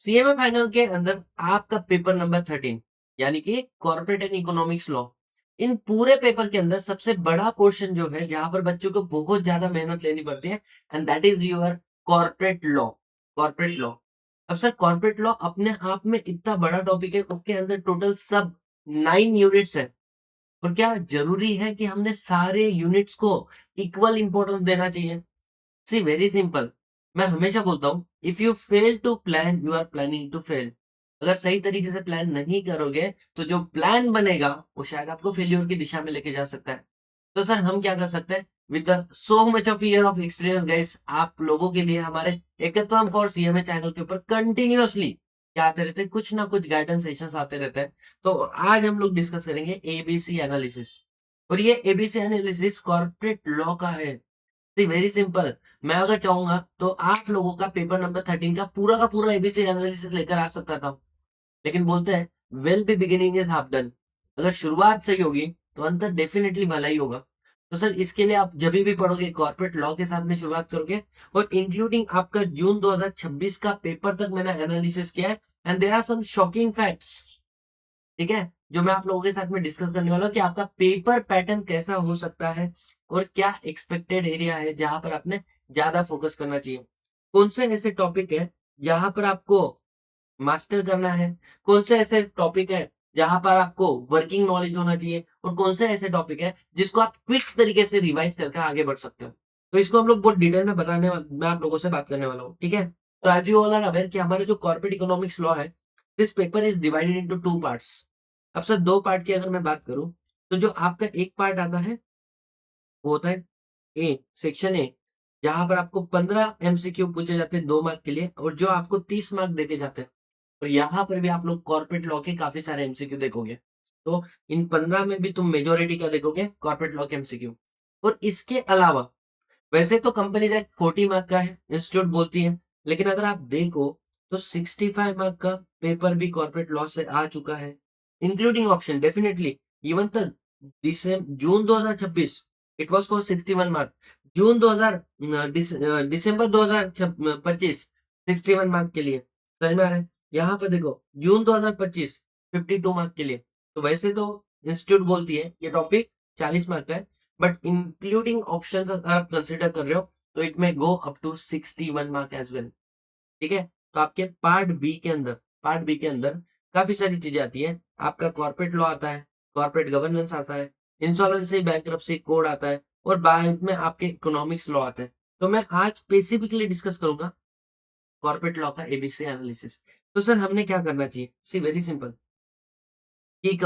CMA final के अंदर आपका पेपर नंबर 13 यानी कि कॉर्पोरेट एंड इकोनॉमिक्स लॉ, इन पूरे पेपर के अंदर सबसे बड़ा पोर्शन जो है जहां पर बच्चों को बहुत ज्यादा मेहनत लेनी पड़ती है, and that is your corporate law. Corporate law. अब सर कॉर्पोरेट लॉ अपने आप में इतना बड़ा टॉपिक है, उसके अंदर टोटल सब 9 यूनिट्स है। और क्या जरूरी है कि हमने सारे यूनिट्स को इक्वल इंपॉर्टेंस देना चाहिए? See very simple. मैं हमेशा बोलता हूँ, if you fail to plan you are planning to fail. अगर सही तरीके से प्लान नहीं करोगे तो जो प्लान बनेगा वो शायद आपको फेल्योर की दिशा में लेके जा सकता है। तो सर हम क्या कर सकते हैं? With so much of year of experience guys, आप लोगों के लिए हमारे एकत्वम फॉर सीएमए चैनल के ऊपर कंटिन्यूअसली क्या आते रहते हैं, कुछ ना कुछ गाइडेंस सेशंस आते रहते हैं। तो आज हम लोग डिस्कस करेंगे एबीसी एनालिसिस। और ये एबीसी एनालिसिस कॉर्पोरेट लॉ का है। Very simple. मैं अगर चाहूंगा तो आप लोगों का पेपर नंबर 13 का पूरा एबीसी एनालिसिस लेकर आ सकता था। लेकिन बोलते हैं well be beginning is half done. अगर शुरुआत सही होगी तो अंत डेफिनेटली भला ही होगा। तो सर इसके लिए आप जब भी पढ़ोगे कॉर्पोरेट लॉ के साथ में शुरुआत करोगे, और इंक्लूडिंग आपका जून 2026 का पेपर तक मैंने एनालिसिस किया है, and there are some shocking facts. ठीक है, जो मैं आप लोगों के साथ में डिस्कस करने वाला हूँ कि आपका पेपर पैटर्न कैसा हो सकता है और क्या एक्सपेक्टेड एरिया है जहां पर आपने ज्यादा फोकस करना चाहिए। कौन से ऐसे टॉपिक है जहां पर आपको मास्टर करना है, कौन से ऐसे टॉपिक है जहां पर आपको वर्किंग नॉलेज होना चाहिए, और कौन से ऐसे टॉपिक है जिसको आप क्विक तरीके से रिवाइज करके आगे बढ़ सकते हो। तो इसको हम लोग बहुत डिटेल में मैं आप लोगों से बात करने वाला हूँ। ठीक है, तो as you all are aware कि हमारे जो कॉर्पोरेट इकोनॉमिक्स लॉ है, this paper is divided into 2 parts. अब सर 2 पार्ट की अगर मैं बात करूं, तो जो आपका एक पार्ट आता है वो होता है ए, सेक्शन ए, जहां पर आपको 15 एमसीक्यू पूछे जाते हैं 2 मार्क के लिए, और जो आपको 30 मार्क देके जाते हैं। और यहाँ पर भी आप लोग कॉर्पोरेट लॉ के काफी सारे एमसीक्यू देखोगे। तो इन 15 में भी तुम मेजोरिटी का देखोगे कॉर्पोरेट लॉ के एमसीक्यू। और इसके अलावा वैसे तो कंपनी एक्ट 40 मार्क का है, इंस्टीट्यूट बोलती है, लेकिन अगर आप देखो तो 65 मार्क का पेपर भी कॉर्पोरेट लॉ से आ चुका है, इंक्लूडिंग ऑप्शन डेफिनेटली। इवन तक जून 2026 it was for 61 mark. June 2000 December 2025 61 mark के लिए। समझ में आ रहा है? यहाँ पर देखो जून 2025 52 मार्क के लिए। तो वैसे तो इंस्टीट्यूट बोलती है ये टॉपिक 40 मार्क का है, बट इंक्लूडिंग ऑप्शन अगर आप कंसिडर कर रहे हो तो it may go up to 61 mark as well. ठीक है, तो आपके पार्ट बी के अंदर काफी सारी चीजें आती है। आपका कॉर्पोरेट लॉ आता है, कॉर्पोरेट गवर्नेंस आता है, इंसॉल्वेंसी बैंक्रप्सी कोड आता है, और बाद में आपके इकोनॉमिक्स लॉ आता है। तो मैं आज स्पेसिफिकली डिस्कस करूंगा कॉर्पोरेट लॉ का एबीसी एनालिसिस। तो सर हमने क्या करना चाहिए? See very simple. की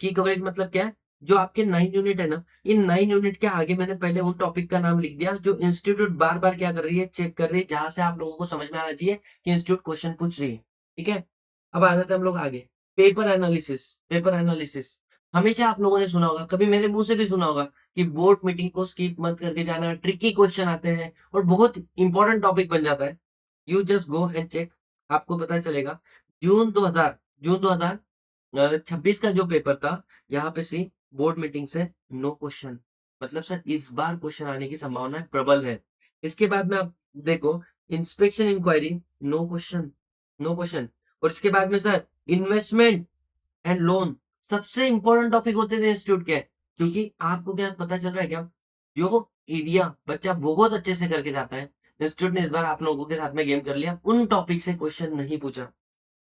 कवरेज मतलब क्या है? जो आपके 9 यूनिट है ना, इन 9 यूनिट के आगे मैंने पहले उन टॉपिक का नाम लिख दिया जो इंस्टीट्यूट बार बार क्या कर रही है, चेक कर रही है, जहां से आप लोगों को समझ में आना चाहिए कि इंस्टीट्यूट क्वेश्चन पूछ रही है। ठीक है, अब आ जाते हैं हम लोग आगे। पेपर एनालिसिस हमेशा आप लोगों ने सुना होगा, कभी मेरे मुंह से भी सुना होगा कि बोर्ड मीटिंग को स्किप मत करके जाना, ट्रिकी क्वेश्चन आते हैं और बहुत इंपॉर्टेंट टॉपिक बन जाता है। You just go and check, आपको पता चलेगा। जून 26 का जो पेपर था, यहाँ पे सी बोर्ड मीटिंग से नो क्वेश्चन। मतलब सर इस बार क्वेश्चन आने की संभावना प्रबल है। इसके बाद में आप देखो, inspection inquiry no question, no question. और इसके बाद में सर इन्वेस्टमेंट एंड लोन सबसे इंपॉर्टेंट टॉपिक होते थे इंस्टीट्यूट के। क्योंकि आपको क्या पता चल रहा है क्या, जो एरिया बच्चा बहुत अच्छे से करके जाता है, इंस्टीट्यूट ने इस बार आप लोगों के साथ में गेम कर लिया, उन टॉपिक से क्वेश्चन नहीं पूछा।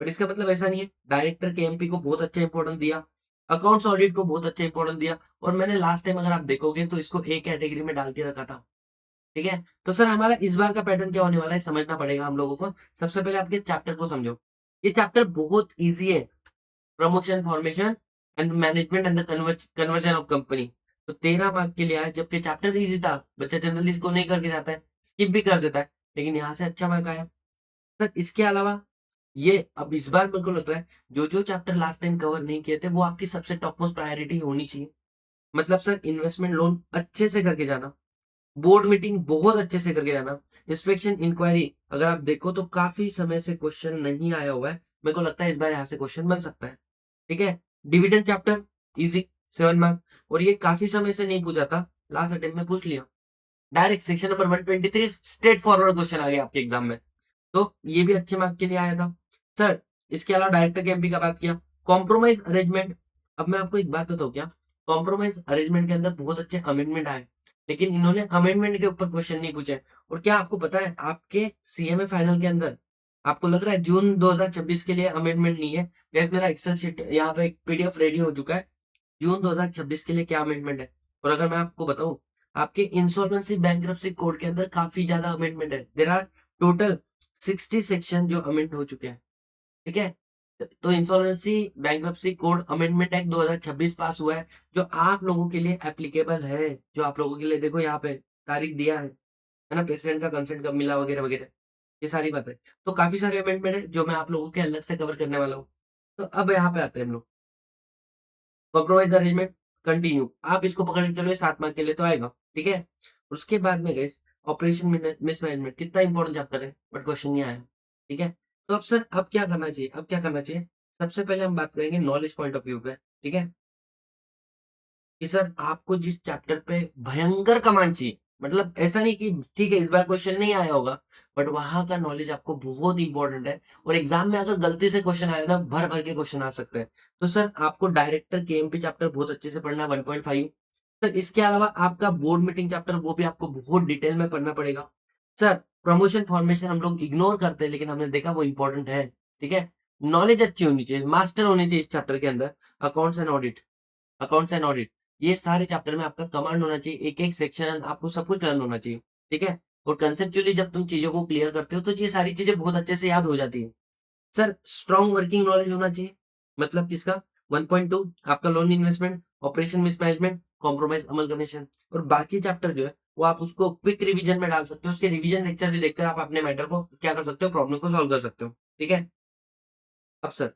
बट इसका मतलब ऐसा नहीं है, डायरेक्टर के एमपी को बहुत अच्छा इंपॉर्टेंस दिया, अकाउंट्स ऑडिट को बहुत अच्छा इंपॉर्टेंस दिया, और मैंने लास्ट टाइम अगर आप देखोगे तो इसको ए कैटेगरी में डाल के रखा था। ठीक है, तो सर हमारा इस बार का पैटर्न क्या होने वाला है समझना पड़ेगा हम लोगों को। सबसे पहले आपके चैप्टर को समझो। ये चैप्टर बहुत इजी है, promotion formation and management and the conversion of company. तो 13 मार्क के लिए आया, जबकि चैप्टर इजी था, बच्चा जनरली इसको नहीं करके जाता है, स्किप भी कर देता है, लेकिन यहाँ से अच्छा मार्क आया। सर इसके अलावा ये अब इस बार मेरे को लग रहा है जो जो चैप्टर लास्ट टाइम कवर नहीं किए थे वो आपकी सबसे टॉप मोस्ट प्रायोरिटी होनी चाहिए। मतलब सर इन्वेस्टमेंट लोन अच्छे से करके जाना, बोर्ड मीटिंग बहुत अच्छे से करके जाना, इंस्पेक्शन इंक्वायरी अगर आप देखो तो काफी समय से क्वेश्चन नहीं आया हुआ है, मेरे को लगता है इस बार यहाँ से क्वेश्चन बन सकता है। ठीक है, डिविडेंड चैप्टर इजी 7 मार्क, और ये काफी समय से नहीं पूछा था, लास्ट अटेम्प्ट में पूछ लिया। Direct section number 123 straight forward question आ गया आपके एग्जाम में, तो ये भी अच्छे मार्क के लिए आया था। सर इसके अलावा डायरेक्टर के एमपी का बात किया, कॉम्प्रोमाइज अरेंजमेंट। अब मैं आपको एक बात बताऊं क्या, कॉम्प्रोमाइज अरेंजमेंट के अंदर बहुत अच्छे अमेंडमेंट आए, लेकिन इन्होंने अमेंडमेंट के ऊपर क्वेश्चन नहीं पूछे। और क्या आपको पता है आपके सीएमए फाइनल के अंदर आपको लग रहा है जून 2026 के लिए अमेंडमेंट नहीं है? गैस मेरा एक्सेल शीट यहाँ पे एक पीडीएफ रेडी हो चुका है, जून 2026 के लिए क्या अमेंडमेंट है। और अगर मैं आपको बताऊं, आपके इंसॉल्वेंसी बैंक्रप्सी कोड के अंदर काफी ज्यादा अमेंडमेंट है। देयर आर टोटल 60 सेक्शन जो अमेंड हो चुके हैं, ठीक है। तो insolvency bankruptcy code amendment act 2026 पास हुआ है, जो आप लोगों के लिए एप्लीकेबल है, जो आप लोगों के लिए देखो यहाँ पे तारीख दिया है ना, प्रेसिडेंट का कंसेंट कब मिला वगैरह वगैरह, ये सारी बातें। तो काफी सारे अमेंडमेंट है जो मैं आप लोगों के अलग से कवर करने वाला हूँ। तो अब यहाँ पे आते हैं हम लोग, कॉम्प्रोमाइज अरेंजमेंट कंटिन्यू, आप इसको पकड़ के चलो, ये 7 मार्क के लिए तो आएगा, ठीक है। उसके बाद में गए ऑपरेशन मिसमैनेजमेंट, कितना इंपॉर्टेंट चैप्टर है बट क्वेश्चन नहीं आया, ठीक है। तो अब सर अब क्या करना चाहिए, अब क्या करना चाहिए? सबसे पहले हम बात करेंगे नॉलेज पॉइंट ऑफ व्यू पे, ठीक है, कि सर आपको जिस चैप्टर पे भयंकर कमांड चाहिए, मतलब ऐसा नहीं कि ठीक है इस बार क्वेश्चन नहीं आया होगा, बट वहां का नॉलेज आपको बहुत इंपॉर्टेंट है। और एग्जाम में अगर गलती से क्वेश्चन आया ना, भर भर के क्वेश्चन आ सकते हैं। तो सर आपको डायरेक्टर केएमपी चैप्टर बहुत अच्छे से पढ़ना है, 1.5। सर इसके अलावा आपका बोर्ड मीटिंग चैप्टर वो भी आपको बहुत डिटेल में पढ़ना पड़ेगा। सर प्रमोशन फॉर्मेशन हम लोग इग्नोर करते हैं, लेकिन हमने देखा वो इंपॉर्टेंट है, ठीक है। नॉलेज अच्छी होनी चाहिए, मास्टर होनी चाहिए इस चैप्टर के अंदर। Accounts and audit, accounts and audit, ये सारे चैप्टर में आपका कमांड होना चाहिए, एक एक सेक्शन आपको सब कुछ लर्न होना चाहिए, ठीक है। और कंसेप्चुअली जब तुम चीजों को क्लियर करते हो तो ये सारी चीजें बहुत अच्छे से याद हो जाती है। सर स्ट्रॉन्ग वर्किंग नॉलेज होना चाहिए, मतलब किसका? 1.2 आपका loan investment, operation mismanagement, compromise अमल कमीशन। और बाकी चैप्टर जो है वो आप उसको क्विक रिवीजन में डाल सकते हो, उसके रिवीजन लेक्चर भी देखकर आप अपने मैटर को क्या कर सकते हो, प्रॉब्लम को सॉल्व कर सकते हो, ठीक है। अब sir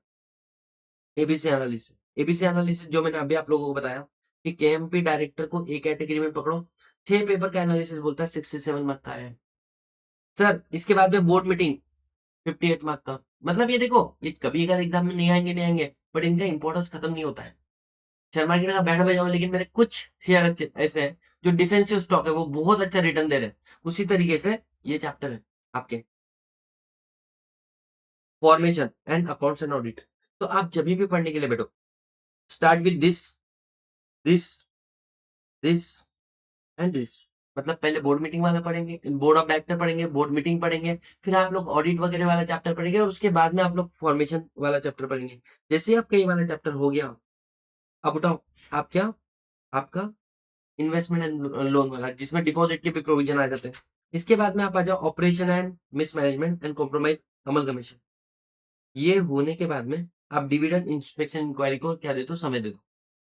ABC analysis, ABC analysis जो मैंने अभी आप लोगों को बताया कि केएमपी डायरेक्टर को एक कैटेगरी में पकड़ो, 6 पेपर का एनालिसिस बोलता है, 67 मार्क का है। सर इसके बाद में बोर्ड मीटिंग 58 मार्क का, मतलब ये देखो ये कभी अगर एग्जाम में नहीं आएंगे नहीं आएंगे, बट इनका इंपॉर्टेंस खत्म नहीं होता है। शेयर मार्केट का बैंड बजाओ, लेकिन मेरे कुछ शेयर ऐसे हैं जो डिफेंसिव स्टॉक है, वो बहुत अच्छा रिटर्न दे रहे हैं। उसी तरीके से ये चैप्टर है आपके formation and accounts and audit. तो आप जब भी पढ़ने के लिए बैठो, start with this, this, this and this. मतलब पहले बोर्ड मीटिंग वाला पढ़ेंगे, बोर्ड ऑफ डायरेक्टर पढ़ेंगे, बोर्ड मीटिंग पढ़ेंगे, फिर आप लोग ऑडिट वगैरह वाला चैप्टर पढ़ेंगे, और उसके बाद में आप लोग फॉर्मेशन वाला चैप्टर पढ़ेंगे। जैसे ही आपका ये वाला चैप्टर हो गया, अब उठाओ आप क्या, आपका इन्वेस्टमेंट एंड लोन वाला, जिसमें डिपॉजिट के भी प्रोविजन आ जाते हैं। इसके बाद में आप आ जाओ operation and mismanagement and compromise अमल कमीशन। ये होने के बाद में आप डिविडेंड इंस्पेक्शन इंक्वायरी को क्या देते हो, समय दे दो।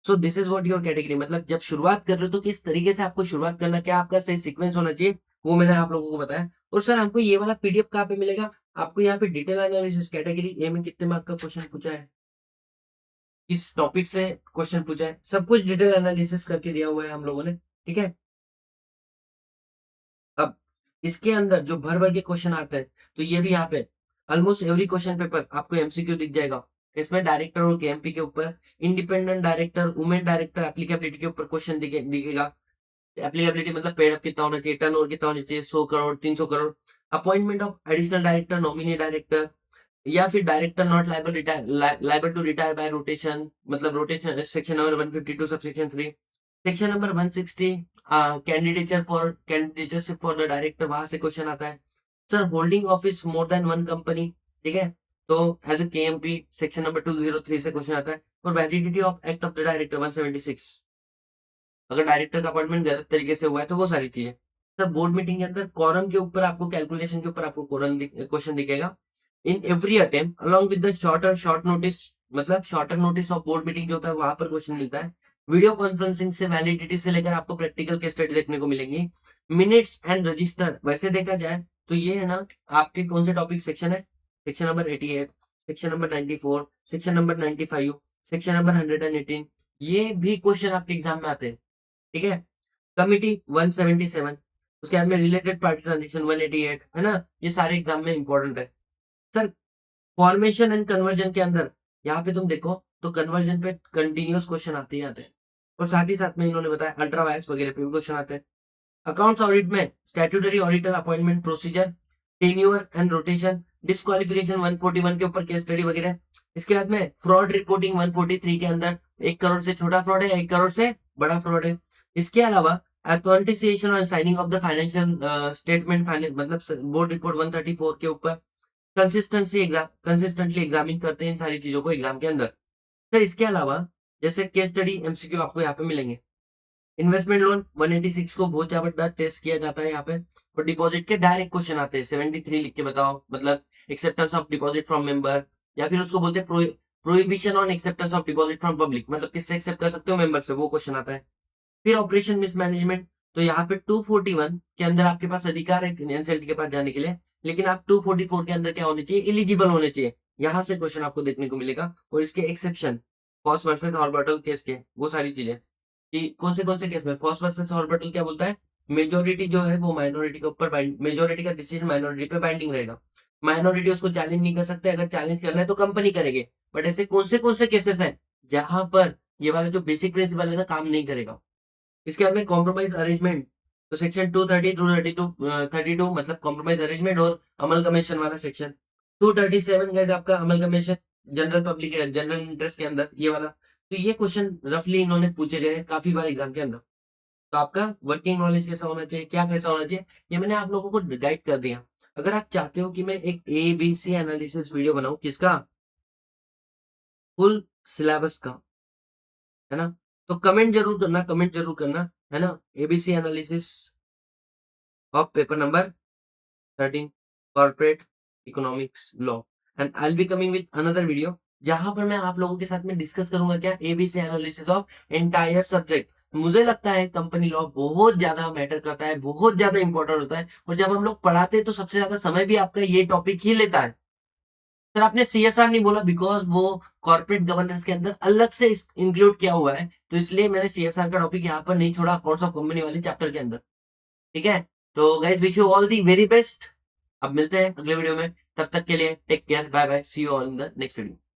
So this is what your category, मतलब जब शुरुआत कर रहे हो तो किस तरीके से आपको शुरुआत करना, क्या आपका सही सीक्वेंस होना चाहिए, वो मैंने आप लोगों को बताया। और सर हमको ये वाला पीडीएफ कहाँ पे मिलेगा? आपको यहाँ पे डिटेल एनालिसिस कैटेगरी ए में कितने मार्क का क्वेश्चन पूछा है, किस टॉपिक से क्वेश्चन पूछा है, सब कुछ डिटेल एनालिसिस करके दिया हुआ है हम लोगों ने, ठीक है। अब इसके अंदर जो भर भर के क्वेश्चन आते हैं, तो ये भी यहाँ पे ऑलमोस्ट एवरी क्वेश्चन पेपर आपको एमसीक्यू दिख जाएगा। इसमें डायरेक्टर और केएमपी के ऊपर, independent director, women director applicability के ऊपर क्वेश्चन दिखेगा। एप्लीकेबिलिटी मतलब पेड अप कितना होना चाहिए, टर्न ओवर कितना होना चाहिए, 100 crore, 300 crore. Appointment of additional director, nominee director, या फिर director not liable to retire by rotation, मतलब rotation section number 152 subsection 3। Section number 160 candidateship for the director, वहां से क्वेश्चन आता है। Sir holding office more than one company, ठीक है, तो as a KMP section number 203 से क्वेश्चन आता है। और validity of act of the director 176, अगर डायरेक्टर का अपॉइंटमेंट गलत तरीके से हुआ है तो वो सारी चीजें। सर बोर्ड मीटिंग के अंदर कॉरम के ऊपर आपको, कैलकुलेशन के ऊपर आपको क्वेश्चन दिखेगा। In every attempt along with the short notice, मतलब shorter notice of board meeting जो होता है वहां पर क्वेश्चन मिलता है। वीडियो कॉन्फ्रेंसिंग से वैलिडिटी से लेकर आपको प्रैक्टिकल केस स्टडी देखने को मिलेंगी। मिनट्स एंड रजिस्टर, वैसे देखा जाए तो ये है ना, आपके कौन से टॉपिक सेक्शन है, section number 88, section number 94, section number 95, section number 118, ये भी क्वेश्चन आपके एग्जाम में आते हैं, ठीक है। कमिटी 177, उसके बाद में रिलेटेड पार्टी ट्रांजेक्शन 188, है ना, ये सारे एग्जाम में इंपॉर्टेंट है। सर फॉर्मेशन एंड कन्वर्जन के अंदर यहाँ पे तुम देखो तो कन्वर्जन पे कंटिन्यूस क्वेश्चन आते ही आते हैं, और साथ ही साथ में इन्होंने बताया अल्ट्रा वायर्स वगैरह पे भी क्वेश्चन आते हैं। अकाउंट्स ऑडिट में statutory auditor appointment procedure, tenure and rotation, disqualification 141 के ऊपर केस स्टडी वगैरह। इसके बाद में फ्रॉड रिपोर्टिंग 143 के अंदर 1 करोड़ से छोटा फ्रॉड है, 1 करोड़ से बड़ा फ्रॉड है। इसके अलावा अथेंटिसिएशन और signing off the financial statement, मतलब बोर्ड रिपोर्ट 134 के ऊपर कंसिस्टेंटली एग्जामिन करते हैं इन सारी चीजों को एग्जाम के अंदर। सर इसके अलावा जैसे केस स्टडी एमसीक्यू आपको यहाँ पे मिलेंगे। इन्वेस्टमेंट लोन 186 को बहुत जबरदस्त टेस्ट किया जाता है यहाँ पे, और डिपॉजिट के डायरेक्ट क्वेश्चन आते हैं। 73 लिख के बताओ, मतलब acceptance of deposit from member, या फिर उसको बोलते हैं prohibition on acceptance of deposit from public, मतलब किससे एक्सेप्ट कर सकते हो, मेंबर से, वो क्वेश्चन आता है। फिर ऑपरेशन मिसमैनेजमेंट, तो यहाँ पे 241 के अंदर आपके पास अधिकार है एनसीएलटी के पास जाने के लिए, लेकिन आप 244 के अंदर क्या होने चाहिए, एलिजिबल होने चाहिए। यहाँ से क्वेश्चन आपको देखने को मिलेगा, और इसके एक्सेप्शन फॉस वर्सेस हॉर्बिटल केस के, वो सारी चीजें कि कौन से केस में फॉस वर्सेस हॉर्बिटल क्या बोलता है, मेजोरिटी जो है वो माइनॉरिटी के ऊपर, मेजोरिटी का डिसीजन माइनॉरिटी पे बाइंडिंग रहेगा, माइनॉरिटी उसको चैलेंज नहीं कर सकते, अगर चैलेंज करना है तो कंपनी करेगी। बट ऐसे कौन से केसेस हैं जहां पर ये वाला जो बेसिक प्रिंसिपल है ना काम नहीं करेगा। इसके बाद में कॉम्प्रोमाइज अरेंजमेंट, तो सेक्शन 230 232 मतलब कॉम्प्रोमाइज अरेंजमेंट और अमलगमेशन वाला सेक्शन। 237 गाइस आपका amalgamation, general public general interest के अंदर ये वाला। तो ये क्वेश्चन रफली इन्होंने पूछे गए हैं काफी बार एग्जाम के अंदर। तो आपका वर्किंग नॉलेज कैसा होना चाहिए, क्या कैसा होना चाहिए, ये मैंने आप लोगों को गाइड कर दिया। अगर आप चाहते हो कि मैं एक ABC एनालिसिस वीडियो बनाऊं, किसका, फुल सिलेबस का, है ना, तो कमेंट जरूर करना, है ना, ABC analysis of paper number 13 corporate economics law, and I will be coming with another video जहां पर मैं आप लोगों के साथ में डिस्कस करूंगा क्या, ABC analysis of entire subject. मुझे लगता है कंपनी लॉ बहुत ज्यादा मैटर करता है, बहुत ज्यादा इंपॉर्टेंट होता है, और जब हम लोग पढ़ाते हैं तो सबसे ज्यादा समय भी आपका ये टॉपिक ही लेता है। सर आपने CSR नहीं बोला, बिकॉज वो कॉर्पोरेट गवर्नेंस के अंदर अलग से इंक्लूड किया हुआ है, तो इसलिए मैंने CSR का टॉपिक यहाँ पर नहीं छोड़ा अकाउंट्स ऑफ कंपनी वाले चैप्टर के अंदर। ठीक है, तो guys wish you all the very best. अब मिलते हैं अगले वीडियो में, तब तक के लिए take care, bye bye, see you all in the next video.